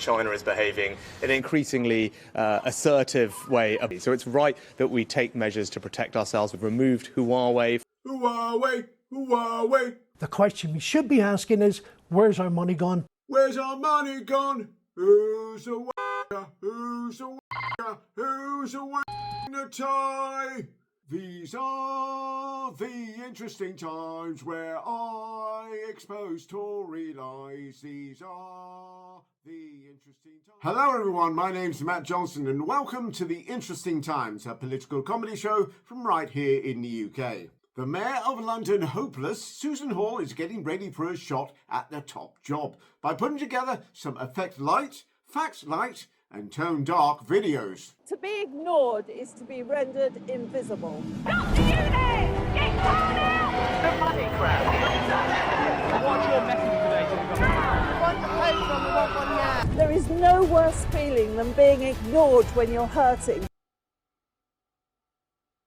China is behaving in an increasingly assertive way. So it's right that we take measures to protect ourselves. We've removed Huawei. Huawei, Huawei. The question we should be asking is, where's our money gone? Where's our money gone? Who's a whacker? Who's a whacker? Who's a whacker in a tie? These are the interesting times where I expose Tory lies. These are the interesting times. Hello everyone, my name's Matt Johnson and welcome to The Interesting Times, a political comedy show from right here in the UK. The Mayor of London hopeless, Susan Hall is getting ready for a shot at the top job by putting together some effect light, facts light and tone dark videos. To be ignored is to be rendered invisible. Stop the unit! Get down out! The money grab! What's your message today to the government? Want the post on the one now. There is no worse feeling than being ignored when you're hurting.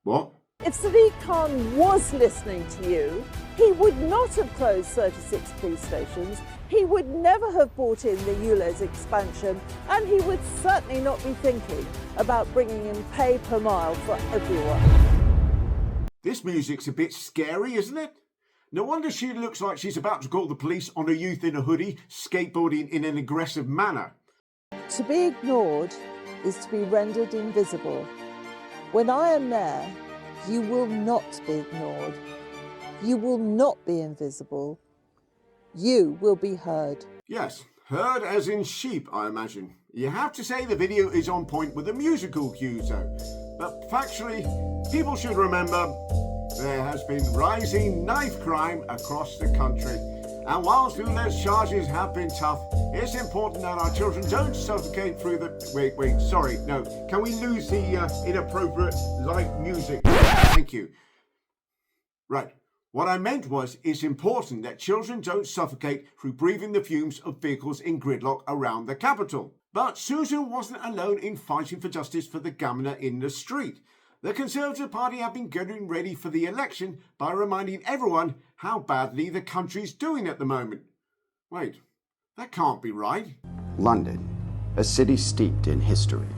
What? If Sadiq Khan was listening to you, he would not have closed 36 police stations, he would never have brought in the ULEZ expansion, and he would certainly not be thinking about bringing in pay per mile for everyone. This music's a bit scary, isn't it? No wonder she looks like she's about to call the police on a youth in a hoodie skateboarding in an aggressive manner. To be ignored is to be rendered invisible. When I am there, you will not be ignored. You will not be invisible. You will be heard. Yes, heard as in sheep, I imagine. You have to say the video is on point with the musical cues though. But factually, people should remember there has been rising knife crime across the country. And whilst ULEZ charges have been tough, it's important that our children don't suffocate through the... Wait, sorry, no. Can we lose the inappropriate light music? Thank you. Right. What I meant was, it's important that children don't suffocate through breathing the fumes of vehicles in gridlock around the capital. But Susan wasn't alone in fighting for justice for the gammon in the street. The Conservative Party have been getting ready for the election by reminding everyone how badly the country's doing at the moment. Wait, that can't be right. London, a city steeped in history.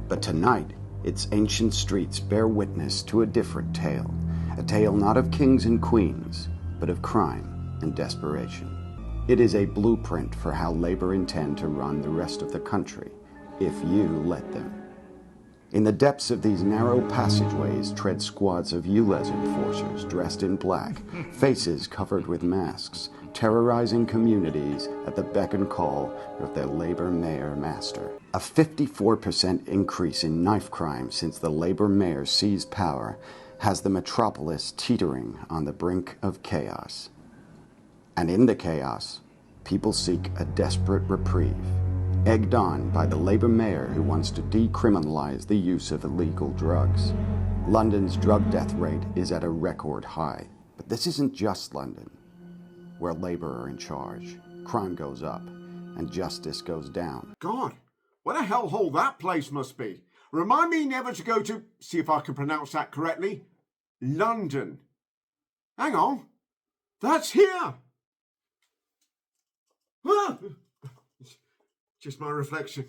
But tonight, its ancient streets bear witness to a different tale. A tale not of kings and queens, but of crime and desperation. It is a blueprint for how Labour intend to run the rest of the country, if you let them. In the depths of these narrow passageways tread squads of ULEZ enforcers dressed in black, faces covered with masks, terrorizing communities at the beck and call of their Labour mayor master. A 54% increase in knife crime since the Labour mayor seized power has the metropolis teetering on the brink of chaos. And in the chaos, people seek a desperate reprieve, egged on by the Labour mayor who wants to decriminalise the use of illegal drugs. London's drug death rate is at a record high. But this isn't just London, where Labour are in charge. Crime goes up, and justice goes down. God, what a hellhole that place must be. Remind me never to go to, see if I can pronounce that correctly, London. Hang on, that's here. Ah! Just my reflection.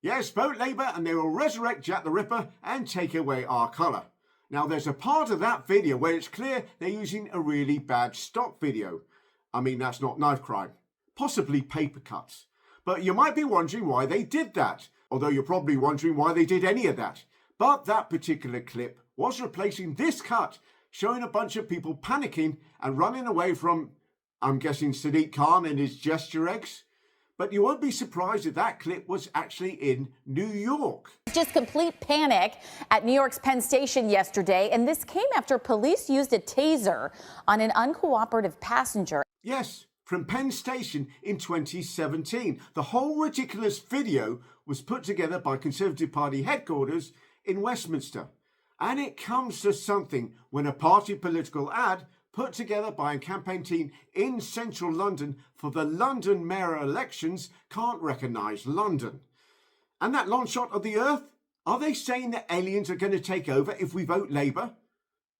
Yes, vote Labour and they will resurrect Jack the Ripper and take away our colour. Now there's a part of that video where it's clear they're using a really bad stock video. I mean, that's not knife crime. Possibly paper cuts. But you might be wondering why they did that. Although you're probably wondering why they did any of that. But that particular clip was replacing this cut, showing a bunch of people panicking and running away from, I'm guessing, Sadiq Khan and his gesture eggs. But you won't be surprised if that clip was actually in New York. Just complete panic at New York's Penn Station yesterday, and this came after police used a taser on an uncooperative passenger. Yes, from Penn Station in 2017. The whole ridiculous video was put together by Conservative Party headquarters in Westminster. And it comes to something when a party political ad put together by a campaign team in central London for the London mayor elections can't recognise London. And that long shot of the earth? Are they saying that aliens are going to take over if we vote Labour?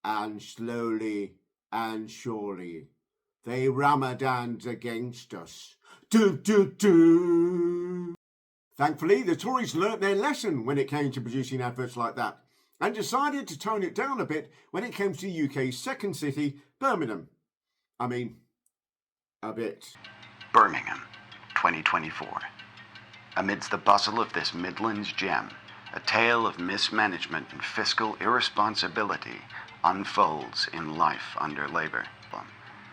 And slowly and surely, they Ramadans against us. Do, do, do. Thankfully, the Tories learnt their lesson when it came to producing adverts like that, and decided to tone it down a bit when it came to the UK's second city, Birmingham. I mean, a bit. Birmingham, 2024. Amidst the bustle of this Midlands gem, a tale of mismanagement and fiscal irresponsibility unfolds in life under Labour.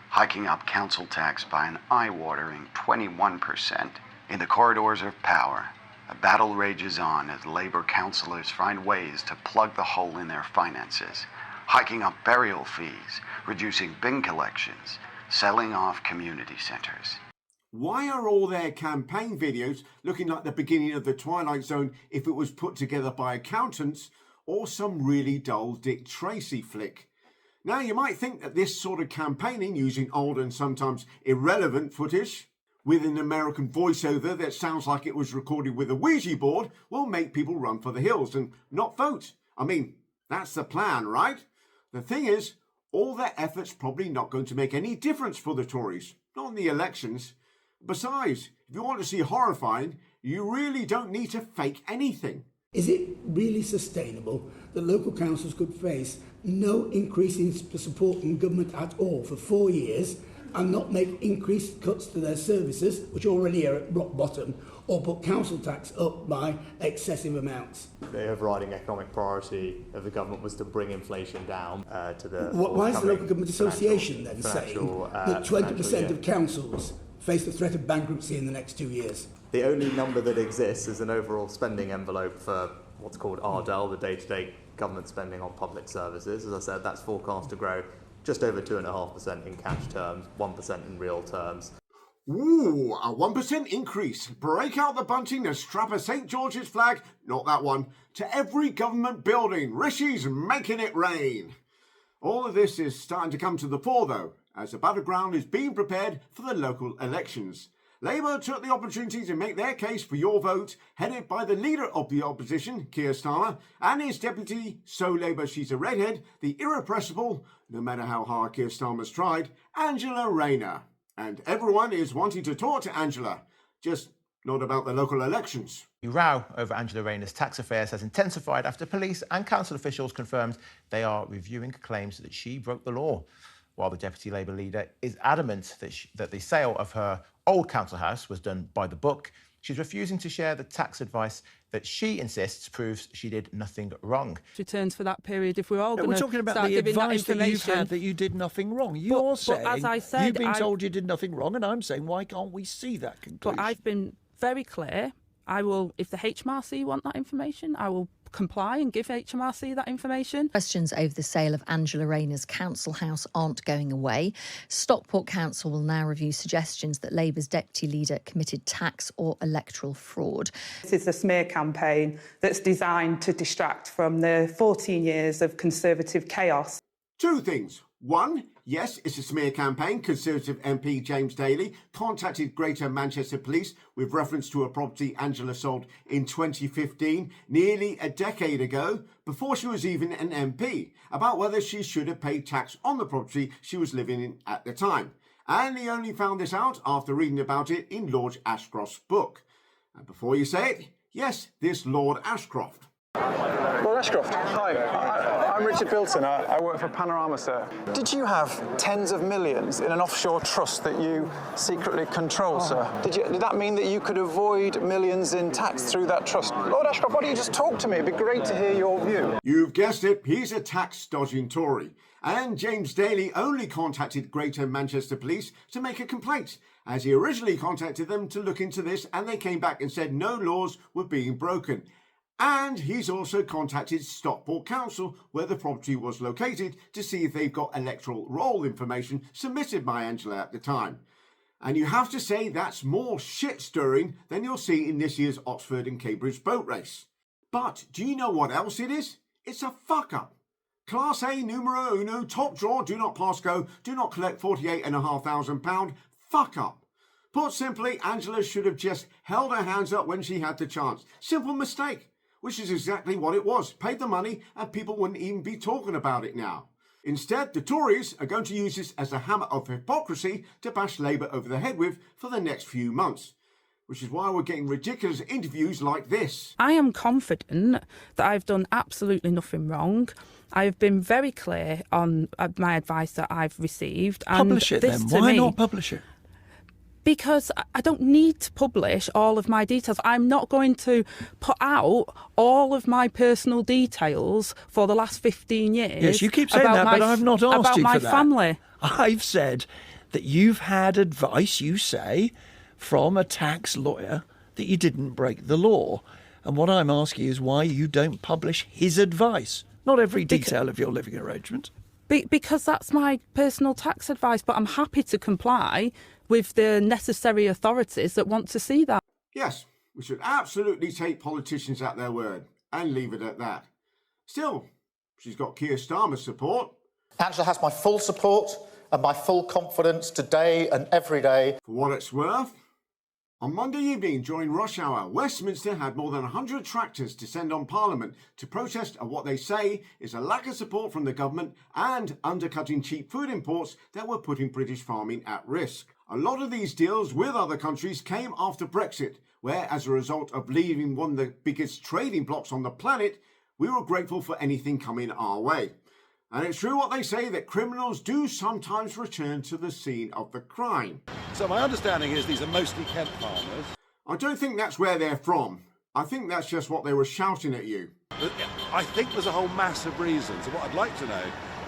Hiking up council tax by an eye-watering 21%. In the corridors of power, a battle rages on as Labour councillors find ways to plug the hole in their finances, hiking up burial fees, reducing bin collections, selling off community centres. Why are all their campaign videos looking like the beginning of the Twilight Zone if it was put together by accountants or some really dull Dick Tracy flick? Now, you might think that this sort of campaigning using old and sometimes irrelevant footage with an American voiceover that sounds like it was recorded with a Ouija board will make people run for the hills and not vote. I mean, that's the plan, right? The thing is, all their efforts probably not going to make any difference for the Tories, not in the elections. Besides, if you want to see horrifying, you really don't need to fake anything. Is it really sustainable that local councils could face no increase in support from government at all for 4 years and not make increased cuts to their services, which already are at rock bottom, or put council tax up by excessive amounts? The overriding economic priority of the government was to bring inflation down to the... Why is the Local Government Association then saying that 20% of councils face the threat of bankruptcy in the next 2 years? The only number that exists is an overall spending envelope for what's called RDEL, the day-to-day government spending on public services. As I said, that's forecast to grow just over 2.5% in cash terms, 1% in real terms. Ooh, a 1% increase. Break out the bunting and strap a St. George's flag, not that one, to every government building. Rishi's making it rain. All of this is starting to come to the fore, though, as the battleground is being prepared for the local elections. Labour took the opportunity to make their case for your vote, headed by the leader of the opposition, Keir Starmer, and his deputy, so Labour she's a redhead, the irrepressible, no matter how hard Keir Starmer's tried, Angela Rayner. And everyone is wanting to talk to Angela, just not about the local elections. The row over Angela Rayner's tax affairs has intensified after police and council officials confirmed they are reviewing claims that she broke the law. While the Deputy Labour leader is adamant that the sale of her old council house was done by the book, she's refusing to share the tax advice that she insists proves she did nothing wrong. Returns for that period, if we're all going to start giving that information... We're talking about the advice that you've had that you did nothing wrong. You're saying, but as I said, you've been told you did nothing wrong, and I'm saying, why can't we see that conclusion? But I've been very clear. I will, if the HMRC want that information, I will comply and give HMRC that information. Questions over the sale of Angela Rayner's council house aren't going away. Stockport Council will now review suggestions that Labour's deputy leader committed tax or electoral fraud. This is a smear campaign that's designed to distract from the 14 years of Conservative chaos. Two things. One, yes, it's a smear campaign. Conservative MP James Daly contacted Greater Manchester Police with reference to a property Angela sold in 2015, nearly a decade ago, before she was even an MP, about whether she should have paid tax on the property she was living in at the time. And he only found this out after reading about it in Lord Ashcroft's book. And before you say it, yes, this Lord Ashcroft. Lord Ashcroft, hi. I'm Richard Bilton. I work for Panorama, sir. Did you have tens of millions in an offshore trust that you secretly control, sir? Did that mean that you could avoid millions in tax through that trust? Lord Ashcroft, why don't you just talk to me? It'd be great to hear your view. You've guessed it. He's a tax-dodging Tory. And James Daly only contacted Greater Manchester Police to make a complaint, as he originally contacted them to look into this, and they came back and said no laws were being broken. And he's also contacted Stockport Council, where the property was located, to see if they've got electoral roll information submitted by Angela at the time. And you have to say that's more shit-stirring than you'll see in this year's Oxford and Cambridge boat race. But do you know what else it is? It's a fuck-up. Class A numero uno, top drawer, do not pass go, do not collect £48,500, fuck-up. Put simply, Angela should have just held her hands up when she had the chance. Simple mistake. Which is exactly what it was. Paid the money and people wouldn't even be talking about it now. Instead, the Tories are going to use this as a hammer of hypocrisy to bash Labour over the head with for the next few months. which is why we're getting ridiculous interviews like this. I am confident that I've done absolutely nothing wrong. I have been very clear on my advice that I've received. Publish it then. Why not publish it? Because I don't need to publish all of my details. I'm not going to put out all of my personal details for the last 15 years. Yes, you keep saying that, but I've not asked about you for my that. family. I've said that you've had advice, you say, from a tax lawyer that you didn't break the law. And what I'm asking is why you don't publish his advice, not every detail of your living arrangement. Because that's my personal tax advice, but I'm happy to comply with the necessary authorities that want to see that. Yes, we should absolutely take politicians at their word and leave it at that. Still, she's got Keir Starmer's support. Angela has my full support and my full confidence today and every day. For what it's worth, on Monday evening during rush hour, Westminster had more than 100 tractors descend on Parliament to protest at what they say is a lack of support from the government and undercutting cheap food imports that were putting British farming at risk. A lot of these deals with other countries came after Brexit, where as a result of leaving one of the biggest trading blocs on the planet, we were grateful for anything coming our way. And it's true what they say that criminals do sometimes return to the scene of the crime. So my understanding is these are mostly Kent farmers. I don't think that's where they're from. I think that's just what they were shouting at you. I think there's a whole mass of reasons. And what I'd like to know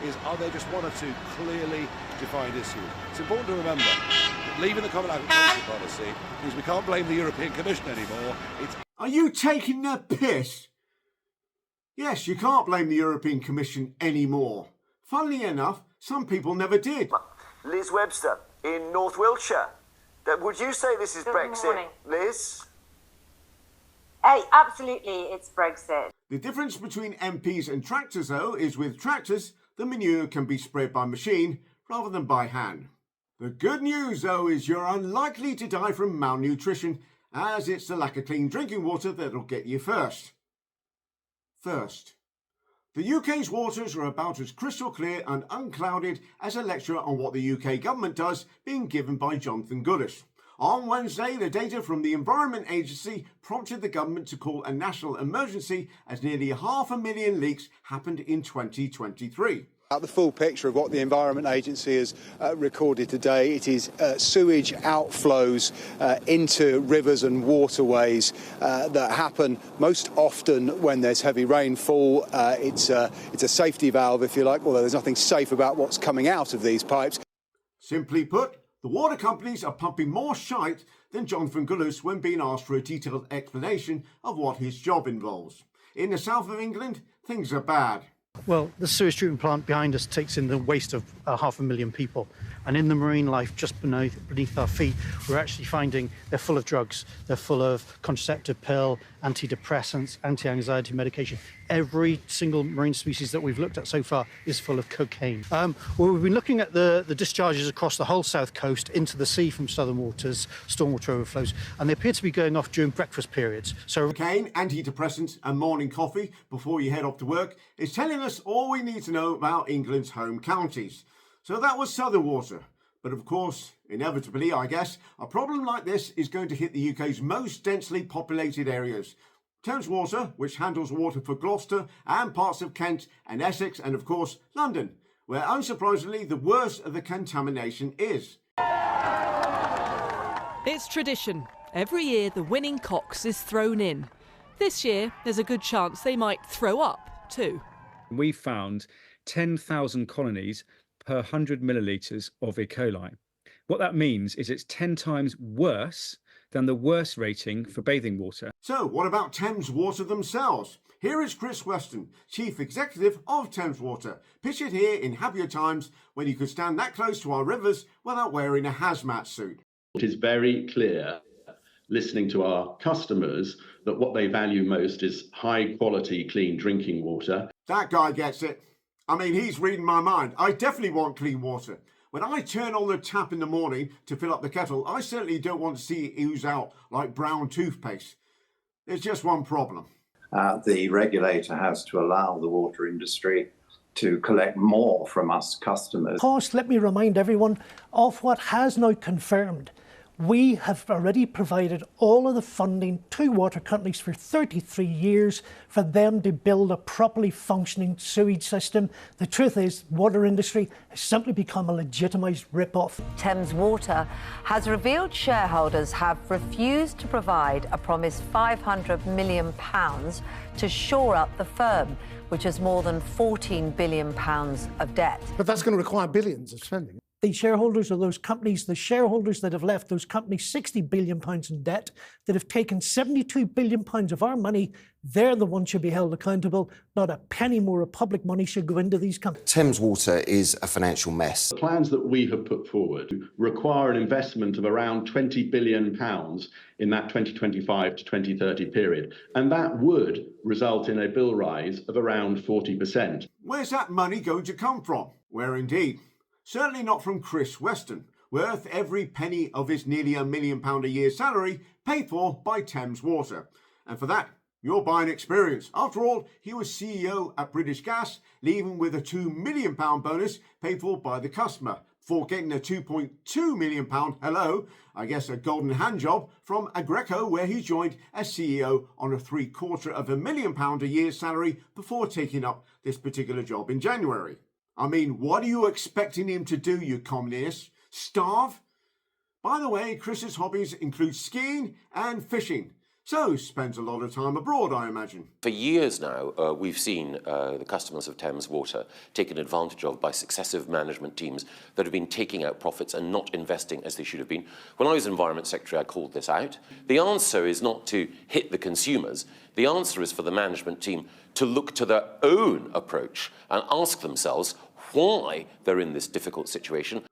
is, are there just one or two clearly defined issues? It's important to remember that leaving the Common Agricultural Policy means we can't blame the European Commission anymore. Are you taking the piss? Yes, you can't blame the European Commission anymore. Funnily enough, some people never did. Liz Webster in North Wiltshire. Would you say this is Brexit, morning. Liz? Hey, absolutely, it's Brexit. The difference between MPs and tractors, though, is with tractors, the manure can be spread by machine rather than by hand. The good news, though, is you're unlikely to die from malnutrition, as it's the lack of clean drinking water that'll get you first. The UK's waters are about as crystal clear and unclouded as a lecture on what the UK government does being given by Jonathan Goodis. On Wednesday, the data from the Environment Agency prompted the government to call a national emergency as nearly 500,000 leaks happened in 2023. The full picture of what the Environment Agency has recorded today, it is sewage outflows into rivers and waterways that happen most often when there's heavy rainfall. It's a safety valve, if you like, although there's nothing safe about what's coming out of these pipes. Simply put, the water companies are pumping more shite than Jonathan Goodis when being asked for a detailed explanation of what his job involves. In the south of England, things are bad. Well, the sewage treatment plant behind us takes in the waste of 500,000 people. And in the marine life just beneath our feet, we're actually finding they're full of drugs. They're full of contraceptive pill, antidepressants, anti-anxiety medication. Every single marine species that we've looked at so far is full of cocaine. Well, we've been looking at the discharges across the whole south coast into the sea from southern waters, stormwater overflows, and they appear to be going off during breakfast periods. So cocaine, antidepressants and morning coffee before you head off to work is telling us all we need to know about England's home counties. So that was southern water. But of course, inevitably, I guess, a problem like this is going to hit the UK's most densely populated areas. Thames Water, which handles water for Gloucester and parts of Kent and Essex, and of course London, where unsurprisingly the worst of the contamination is. It's tradition. Every year the winning cocks is thrown in. This year there's a good chance they might throw up too. We found 10,000 colonies per 100 millilitres of E. coli. What that means is it's 10 times worse than the worst rating for bathing water. So what about Thames Water themselves? Here is Chris Weston, Chief Executive of Thames Water. Pictured here in happier times when you could stand that close to our rivers without wearing a hazmat suit. It is very clear, listening to our customers, that what they value most is high quality, clean drinking water. That guy gets it. I mean, he's reading my mind. I definitely want clean water. When I turn on the tap in the morning to fill up the kettle, I certainly don't want to see it ooze out like brown toothpaste. There's just one problem. The regulator has to allow the water industry to collect more from us customers. Of course, let me remind everyone of what has now confirmed. We have already provided all of the funding to water companies for 33 years for them to build a properly functioning sewage system. The truth is, the water industry has simply become a legitimised rip-off. Thames Water has revealed shareholders have refused to provide a promised £500 million to shore up the firm, which has more than £14 billion of debt. But that's going to require billions of spending. The shareholders of those companies, the shareholders that have left those companies £60 billion in debt, that have taken £72 billion of our money, they're the ones should be held accountable. Not a penny more of public money should go into these companies. Thames Water is a financial mess. The plans that we have put forward require an investment of around £20 billion in that 2025 to 2030 period. And that would result in a bill rise of around 40%. Where's that money going to come from? Where indeed? Certainly not from Chris Weston, worth every penny of his nearly £1 million a year salary paid for by Thames Water. And for that, you're buying experience. After all, he was CEO at British Gas, leaving with a £2 million bonus paid for by the customer, before getting a £2.2 million, a golden hand job from Agreco, where he joined as CEO on a £750,000 a year salary before taking up this particular job in January. I mean, what are you expecting him to do, you communist? Starve? By the way, Chris's hobbies include skiing and fishing, so spends a lot of time abroad, I imagine. For years now, we've seen the customers of Thames Water taken advantage of by successive management teams that have been taking out profits and not investing as they should have been. When I was Environment Secretary, I called this out. The answer is not to hit the consumers. The answer is for the management team to look to their own approach and ask themselves why they're in this difficult situation.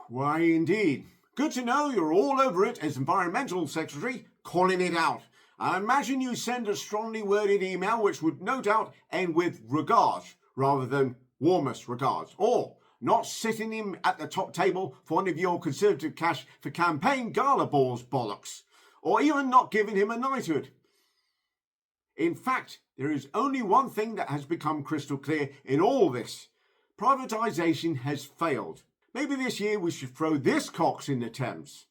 Why indeed. Good to know you're all over it as Environmental Secretary, calling it out. I imagine you send a strongly worded email which would no doubt end with regards rather than warmest regards, or not sitting him at the top table for one of your Conservative cash for campaign gala balls bollocks, or even not giving him a knighthood. In fact, there is only one thing that has become crystal clear in all this. Privatisation has failed. Maybe this year we should throw this cox in the Thames.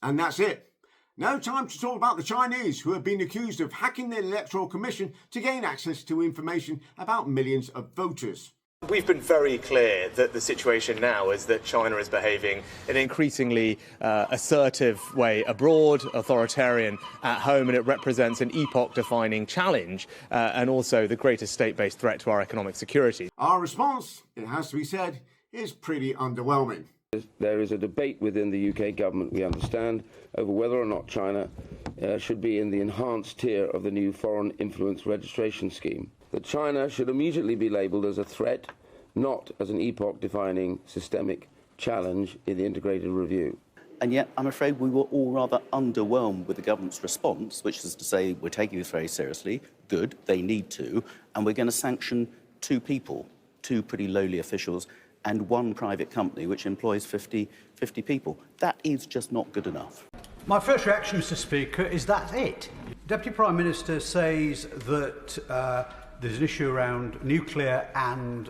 And that's it. No time to talk about the Chinese, who have been accused of hacking the Electoral Commission to gain access to information about millions of voters. We've been very clear that the situation now is that China is behaving in an increasingly assertive way abroad, authoritarian at home, and it represents an epoch-defining challenge and also the greatest state-based threat to our economic security. Our response, it has to be said, is pretty underwhelming. There is a debate within the UK government, we understand, over whether or not China should be in the enhanced tier of the new Foreign Influence Registration Scheme. That China should immediately be labelled as a threat, not as an epoch-defining systemic challenge in the integrated review. And yet, I'm afraid we were all rather underwhelmed with the government's response, which is to say, we're taking this very seriously, good, they need to, and we're going to sanction two people, two pretty lowly officials, and one private company which employs 50 people. That is just not good enough. My first reaction, Mr. Speaker, is that's it. Deputy Prime Minister says that there's an issue around nuclear and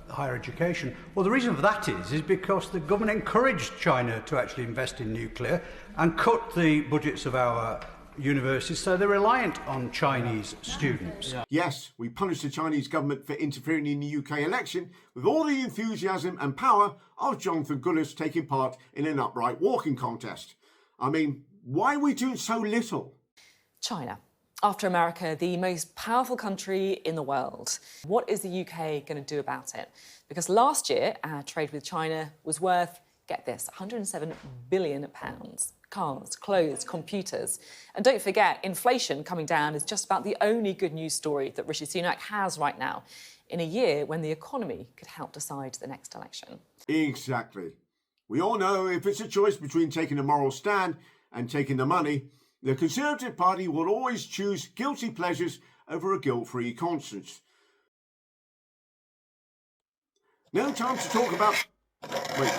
higher education. Well, the reason for that is because the government encouraged China to actually invest in nuclear and cut the budgets of our universities, so they're reliant on Chinese students. Yes, we punished the Chinese government for interfering in the UK election with all the enthusiasm and power of Jonathan Gullis taking part in an upright walking contest. I mean, why are we doing so little? China. After America, the most powerful country in the world. What is the UK going to do about it? Because last year, our trade with China was worth, get this, £107 billion. Cars, clothes, computers. And don't forget, inflation coming down is just about the only good news story that Rishi Sunak has right now, in a year when the economy could help decide the next election. Exactly. We all know if it's a choice between taking a moral stand and taking the money, the Conservative Party will always choose guilty pleasures over a guilt-free conscience. No time to talk about... Wait,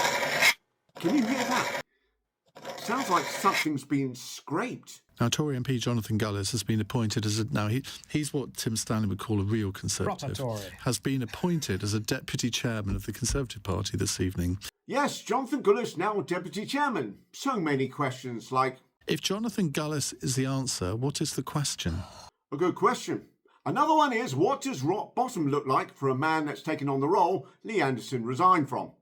can you hear that? Sounds like something's been scraped. Now, Tory MP Jonathan Gullis has been appointed as he's what Tim Stanley would call a real Conservative. Proper Tory. Has been appointed as a deputy chairman of the Conservative Party this evening. Yes, Jonathan Gullis now deputy chairman. So many questions like... If Jonathan Gullis is the answer, what is the question? A good question. Another one is, what does rock bottom look like for a man that's taken on the role Lee Anderson resigned from?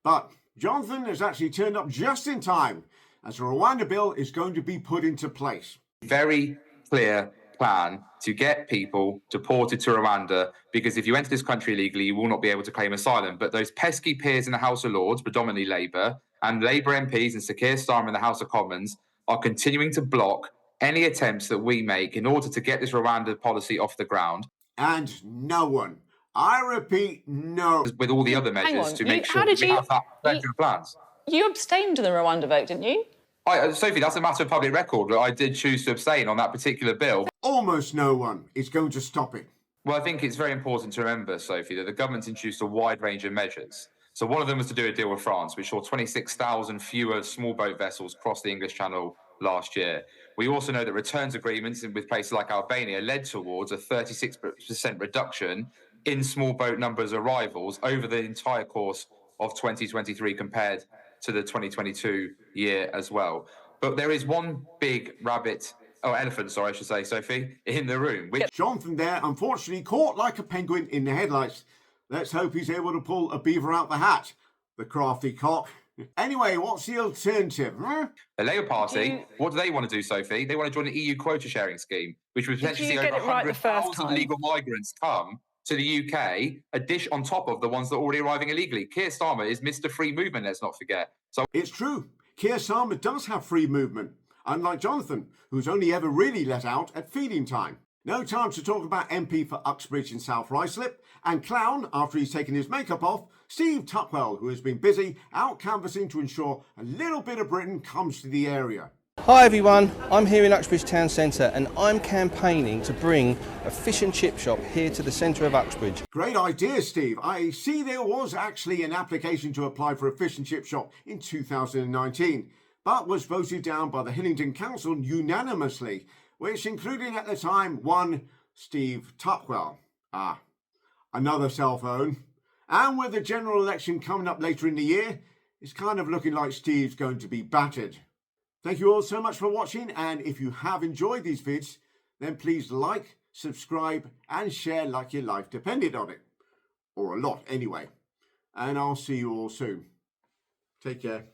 But Jonathan has actually turned up just in time, as the Rwanda bill is going to be put into place. Very clear plan to get people deported to Rwanda, because if you enter this country illegally, you will not be able to claim asylum. But those pesky peers in the House of Lords, predominantly Labour, and Labour MPs and Sir Keir Starmer in the House of Commons are continuing to block any attempts that we make in order to get this Rwanda policy off the ground. And no one, I repeat, no. With all the other measures to make sure that we have that effective plans. You abstained in the Rwanda vote, didn't you? Sophie, that's a matter of public record. I did choose to abstain on that particular bill. Almost no one is going to stop it. Well, I think it's very important to remember, Sophie, that the government's introduced a wide range of measures. So one of them was to do a deal with France, which saw 26,000 fewer small boat vessels cross the English Channel last year. We also know that returns agreements with places like Albania led towards a 36% reduction in small boat numbers arrivals over the entire course of 2023 compared to the 2022 year as well. But there is one big elephant, I should say, Sophie, in the room. Jonathan there, unfortunately, caught like a penguin in the headlights. Let's hope he's able to pull a beaver out the hat. The crafty cock. Anyway, what's the alternative? The Labour Party, what do they want to do, Sophie? They want to join the EU quota sharing scheme, which would potentially see over 100,000 illegal migrants come to the UK, on top of the ones that are already arriving illegally. Keir Starmer is Mr. Free Movement, let's not forget. So it's true. Keir Starmer does have free movement, unlike Jonathan, who's only ever really let out at feeding time. No time to talk about MP for Uxbridge and South Ruislip, and clown, after he's taken his makeup off, Steve Tuckwell, who has been busy out canvassing to ensure a little bit of Britain comes to the area. Hi everyone, I'm here in Uxbridge Town Centre and I'm campaigning to bring a fish and chip shop here to the centre of Uxbridge. Great idea, Steve. I see there was actually an application to apply for a fish and chip shop in 2019, but was voted down by the Hillingdon Council unanimously, which included at the time one Steve Tuckwell. Another cell phone. And with the general election coming up later in the year, it's kind of looking like Steve's going to be battered. Thank you all so much for watching, and if you have enjoyed these vids, then please like, subscribe and share like your life depended on it. Or a lot anyway. And I'll see you all soon. Take care.